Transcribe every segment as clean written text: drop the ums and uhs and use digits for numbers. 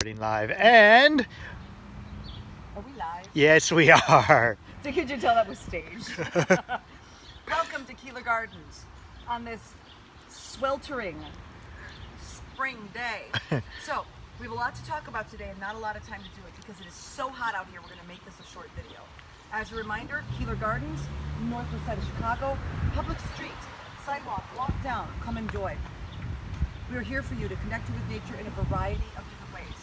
Recording live, and Are we live? yes, we are. So could you tell that was staged? Welcome to Keeler Gardens on this sweltering spring day. So we have a lot to talk about today and not a lot of time to do it because it is so hot out here. We're going to make this a short video. As a reminder, Keeler Gardens, northwest side of Chicago, public street, sidewalk, walk down, come enjoy. We are here for you to connect you with nature in a variety of different ways.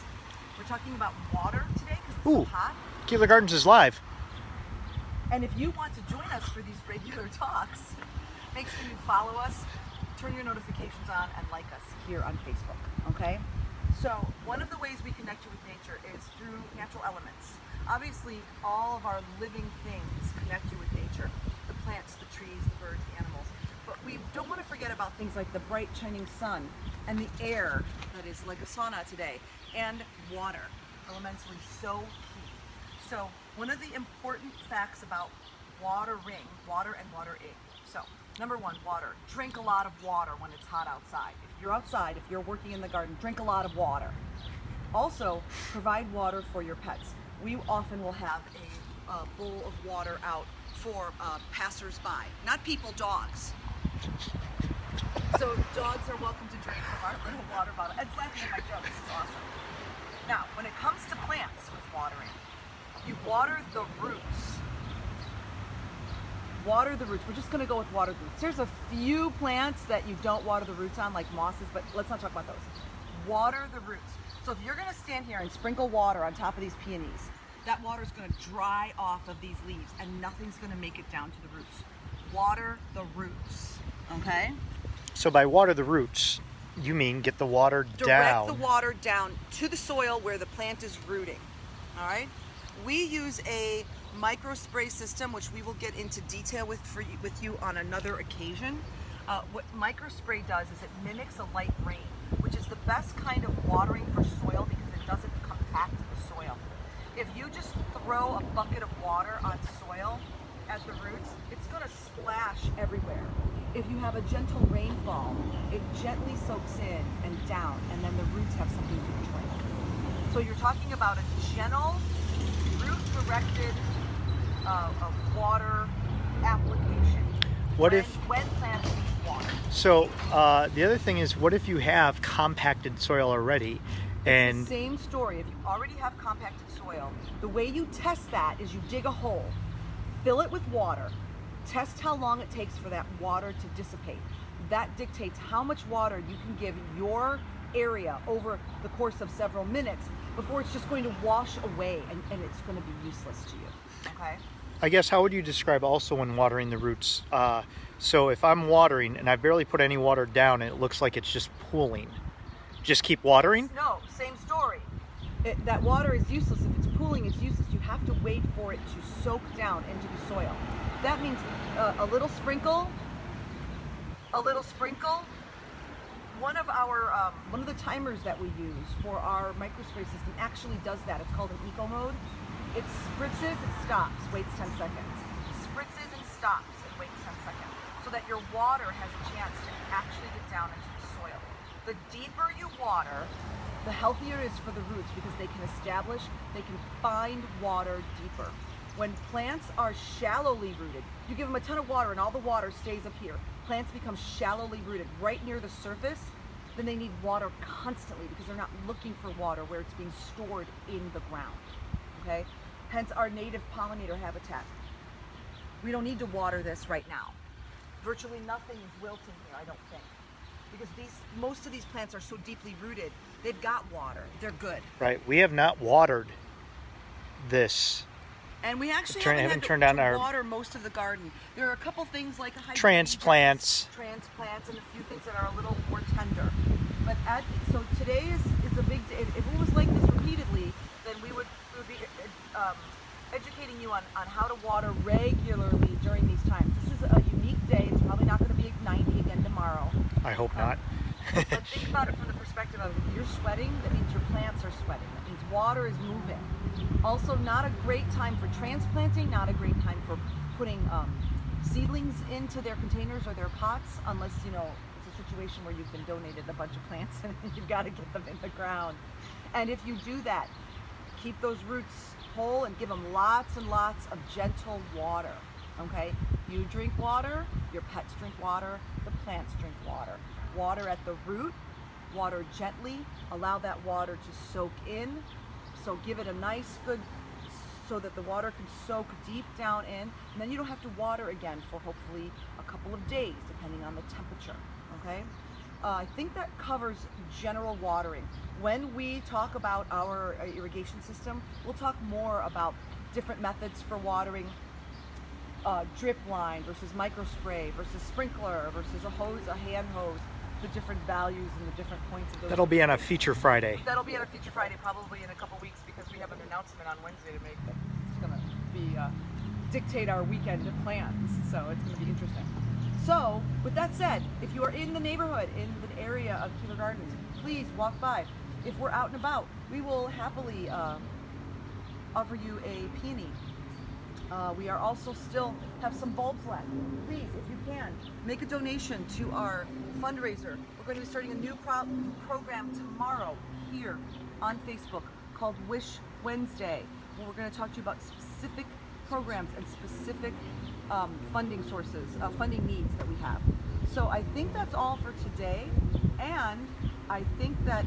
We're talking about water today because it's so hot. Keeler Gardens is live. And if you want to join us for these regular talks, make sure you follow us, turn your notifications on, and like us here on Facebook, okay? So one of the ways we connect you with nature is through natural elements. Obviously, all of our living things connect you with nature. The plants, the trees, the birds, the animals. But we don't want to forget about things like the bright shining sun and the air that is like a sauna today, and water, elementally so key. So one of the important facts about water and watering. So number one, water. Drink a lot of water when it's hot outside. If you're outside, if you're working in the garden, drink a lot of water. Also, provide water for your pets. We often will have a bowl of water out for passers-by, not people, dogs. So dogs are welcome to drink from our little water bottle. It's laughing at my joke. This is awesome. Now, when it comes to plants with watering, you water the roots. Water the roots. We're just going to go with water the roots. There's a few plants that you don't water the roots on, like mosses, but let's not talk about those. Water the roots. So if you're going to stand here and sprinkle water on top of these peonies, that water is going to dry off of these leaves and nothing's going to make it down to the roots. Water the roots, okay? So by water the roots, you mean get the water down. Direct the water down to the soil where the plant is rooting, all right? We use a micro spray system, which we will get into detail with you on another occasion. What micro spray does is it mimics a light rain, which is the best kind of watering for soil because it doesn't compact the soil. If you just throw a bucket of water on soil at the roots, it's going to splash everywhere. If you have a gentle rainfall, it gently soaks in and down, and then the roots have something to drink. So you're talking about a gentle, root-directed water application. When plants need water. So the other thing is, what if you have compacted soil already? And it's the same story. If you already have compacted soil, the way you test that is you dig a hole, fill it with water, test how long it takes for that water to dissipate. That dictates how much water you can give your area over the course of several minutes before it's just going to wash away and it's going to be useless to you, okay? I guess, how would you describe also when watering the roots? So if I'm watering and I barely put any water down and it looks like it's just pooling, just keep watering? No, same story. That water is useless. If it's pooling, it's useless. You have to wait for it to soak down into the soil. That means a little sprinkle. One of the timers that we use for our microspray system actually does that. It's called an eco mode. It spritzes, it stops, waits 10 seconds. Spritzes and stops and waits 10 seconds. So that your water has a chance to actually get down into the soil. The deeper you water, the healthier it is for the roots because they can find water deeper. When plants are shallowly rooted, you give them a ton of water and all the water stays up here. Plants become shallowly rooted right near the surface, then they need water constantly because they're not looking for water where it's being stored in the ground, okay? Hence our native pollinator habitat. We don't need to water this right now. Virtually nothing is wilting here, I don't think. Because most of these plants are so deeply rooted, they've got water, they're good. Right, we have not watered this. And we actually haven't turned on our water most of the garden. There are a couple things like transplants, and a few things that are a little more tender. But so today is a big day. If it was like this repeatedly, then we would be educating you on how to water regularly during these times. This is a unique day. It's probably not going to be 90 again tomorrow. I hope not. But think about it from the perspective of if you're sweating, that means your plants are sweating. That means water is moving. Also, not a great time for transplanting, not a great time for putting seedlings into their containers or their pots, unless, it's a situation where you've been donated a bunch of plants and you've got to get them in the ground. And if you do that, keep those roots whole and give them lots and lots of gentle water, okay? You drink water, your pets drink water, the plants drink water. Water at the root, water gently, allow that water to soak in. So give it a nice good, so that the water can soak deep down in, and then you don't have to water again for hopefully a couple of days, depending on the temperature, okay? I think that covers general watering. When we talk about our irrigation system, we'll talk more about different methods for watering, drip line versus microspray versus sprinkler versus a hose, a hand hose, the different values and the different points of those. That'll be on a Feature Friday. That'll be on a Feature Friday, probably in a couple weeks, because we have an announcement on Wednesday to make that's going to be dictate our weekend plans. So it's going to be interesting. So with that said, if you are in the neighborhood, in the area of Keeler Gardens, please walk by. If we're out and about, we will happily offer you a peony. We are also still have some bulbs left. Please, if you can, make a donation to our fundraiser. We're going to be starting a new program tomorrow here on Facebook called Wish Wednesday, where we're going to talk to you about specific programs and specific funding sources, funding needs that we have. So I think that's all for today, and I think that,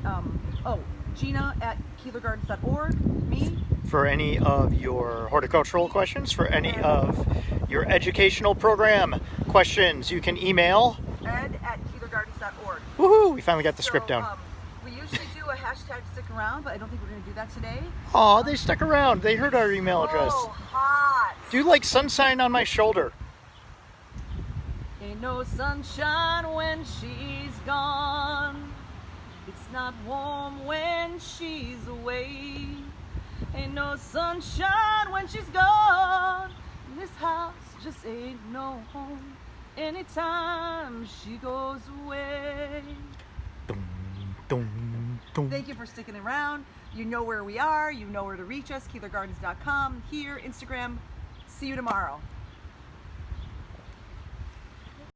Gina at keelergardens.org, me. For any of your horticultural questions, for any of your educational program questions, you can email Ed at keelergardens.org. Woohoo! We finally got the script down. We usually do a hashtag stick around, but I don't think we're going to do that today. Aw, they stuck around. They heard our email address. Oh, hot. Do you like sunshine on my shoulder? Ain't no sunshine when she's gone. It's not warm when she's away. Ain't no sunshine when she's gone. This house just ain't no home anytime she goes away. Dum, dum, dum. Thank you for sticking around. You know where we are. You know where to reach us. KeelerGardens.com. Here, Instagram. See you tomorrow.